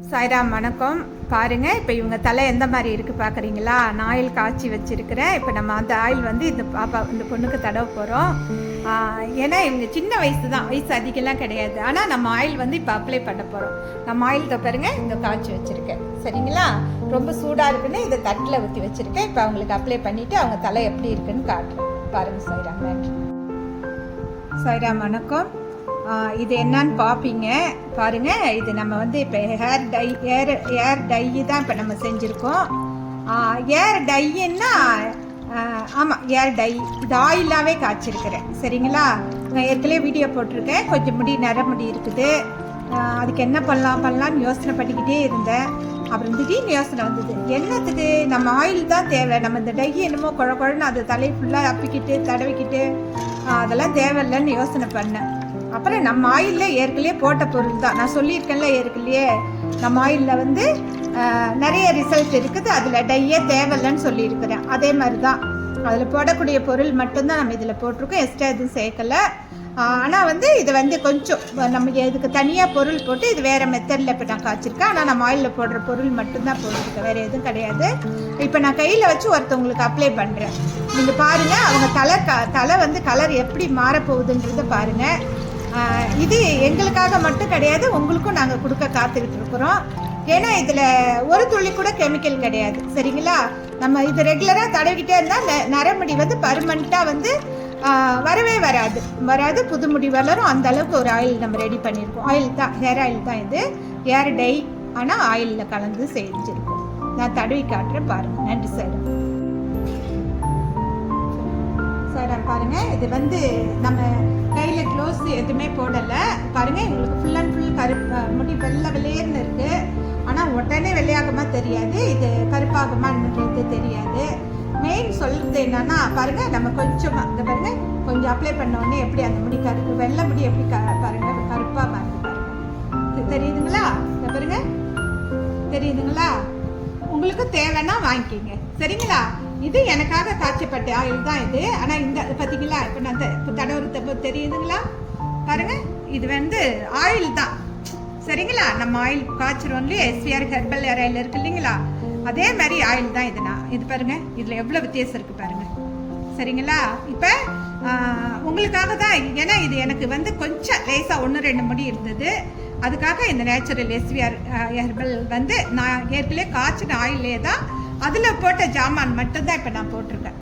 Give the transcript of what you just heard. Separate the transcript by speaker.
Speaker 1: சாய்ராம் வணக்கம். பாருங்கள், இப்போ இவங்க தலை எந்த மாதிரி இருக்குது பார்க்குறீங்களா? நான் ஆயில் காய்ச்சி வச்சுருக்கிறேன். இப்போ நம்ம அந்த ஆயில் வந்து இந்த பொண்ணுக்கு தடவை போகிறோம். ஏன்னா இவங்க சின்ன வயசு தான், வயசு அதிகம்லாம் கிடையாது. ஆனால் நம்ம ஆயில் வந்து இப்போ அப்ளை பண்ண போகிறோம். நம்ம ஆயில் பாருங்க, இந்த காய்ச்சி வச்சுருக்கேன். சரிங்களா? ரொம்ப சூடாக இருக்குன்னு இதை தட்டில் ஊற்றி வச்சுருக்கேன். இப்போ அவங்களுக்கு அப்ளை பண்ணிவிட்டு அவங்க தலை எப்படி இருக்குன்னு காட்டுறேன். பாருங்கள் சாய்ராம். நன்றி. சாய்ராம் வணக்கம். இது என்னன்னு பார்ப்பீங்க. பாருங்கள், இது நம்ம வந்து இப்போ ஏர் டை தான் இப்போ நம்ம செஞ்சுருக்கோம். ஏர் டைன்னா ஆமாம், ஏர் டை. இது ஆயிலாகவே காய்ச்சிருக்கிறேன். சரிங்களா? நான் ஏற்கனவே வீடியோ போட்டிருக்கேன். கொஞ்சம் நரமுடி இருக்குது. அதுக்கு என்ன பண்ணலான்னு யோசனை பண்ணிக்கிட்டே இருந்தேன். அப்புறம் திடீர்னு யோசனை வந்தது, என்னத்துக்கு நம்ம ஆயில் தான் தேவை. நம்ம இந்த டை என்னமோ குழன்னு அது தலையை ஃபுல்லாக அப்பிக்கிட்டு தடவிக்கிட்டு அதெல்லாம் தேவையில்லைன்னு யோசனை பண்ணேன். அப்புறம் நம்ம ஆயிலில் ஏற்கனவே போட்ட பொருள் தான். நான் சொல்லியிருக்கேன்ல, ஏற்கனவே நம்ம ஆயிலில் வந்து நிறைய ரிசல்ட் இருக்குது. அதில் டையே தேவையில்லைன்னு சொல்லியிருக்கிறேன். அதே மாதிரி தான் அதில் போடக்கூடிய பொருள் மட்டும்தான் நம்ம இதில் போட்டிருக்கோம். எக்ஸ்ட்ரா எதுவும் சேர்க்கலை. ஆனால் வந்து இதை வந்து கொஞ்சம் நம்ம இதுக்கு தனியாக பொருள் போட்டு இது வேறு மெத்தடில் இப்போ நான் காய்ச்சிருக்கேன். ஆனால் நம்ம ஆயிலில் போடுற பொருள் மட்டும்தான் போட்டிருக்கேன், வேறு எதுவும் கிடையாது. இப்போ நான் கையில் வச்சு ஒருத்தவங்களுக்கு அப்ளை பண்ணுறேன். நீங்கள் பாருங்கள், அவங்க தலை வந்து கலர் எப்படி மாறப்போகுதுன்றதை பாருங்கள். இது எங்களுக்காக மட்டும் கிடையாது, உங்களுக்கும் நாங்கள் கொடுக்க காத்துக்கிட்டு இருக்கிறோம். ஏன்னா இதில் ஒரு துளி கூட கெமிக்கல் கிடையாது. சரிங்களா? நம்ம இது ரெகுலராக தடவிக்கிட்டே இருந்தால் நரமுடி வந்து பர்மனெண்ட்டாக வந்து வராது, புது முடி வளரும். அந்த அளவுக்கு ஒரு ஆயில் நம்ம ரெடி பண்ணியிருக்கோம். ஆயில் தான், ஹேர் ஆயில் தான் இது. ஹேர் டை, ஆனால் ஆயிலில் கலந்து செஞ்சுருக்கோம். நான் தடவி காட்டுறேன், பாருங்கள். நன்றி சார். சார் பாருங்கள், இது வந்து நம்ம கையில் க்ளோஸ் எதுவுமே போடலை. பாருங்கள், உங்களுக்கு ஃபுல் அண்ட் ஃபுல் முடி வெள்ளையர்னு இருக்குது. ஆனால் உடனே வெள்ளையாகுமா தெரியாது, இது கருப்பாகுமான்னு தெரியாது. மெயின் சொல்கிறது என்னன்னா, பாருங்கள், நம்ம கொஞ்சமாக இந்த பாருங்கள், கொஞ்சம் அப்ளை பண்ணோடனே எப்படி அந்த முடி வெள்ளை முடி எப்படி பாருங்கள் கருப்பாக மாறுது. பாருங்கள், தெரியுதுங்களா? இந்த பாருங்கள், தெரியுதுங்களா? உங்களுக்கு தேவைன்னா வாங்கிக்கிங்க. சரிங்களா? இது எனக்காக காய்ச்சப்பட்ட ஆயில் தான் இது. ஆனால் இந்த பார்த்தீங்களா, இப்போ நான் தடவுறத தெரியுதுங்களா? பாருங்கள், இது வந்து ஆயில் தான். சரிங்களா? நம்ம ஆயில் காய்ச்சிரும் இல்லையா, எஸ்விஆர் ஹெர்பல் ஏர் ஆயில் இருக்குது இல்லைங்களா, அதே மாதிரி ஆயில் தான் இது. இது பாருங்கள், இதில் எவ்வளோ வித்தியாசம் இருக்குது பாருங்கள். சரிங்களா? இப்போ உங்களுக்காக தான். ஏன்னா இது எனக்கு வந்து கொஞ்சம் லேசாக 1-2 முடி இருந்தது. அதுக்காக இந்த நேச்சுரல் எஸ்விஆர் ஹெர்பல் வந்து நான் ஏற்கனவே காய்ச்சின ஆயிலே தான், அதில் போட்ட ஜாமான் மட்டும்தான் இப்போ நான் போட்டிருக்கேன்.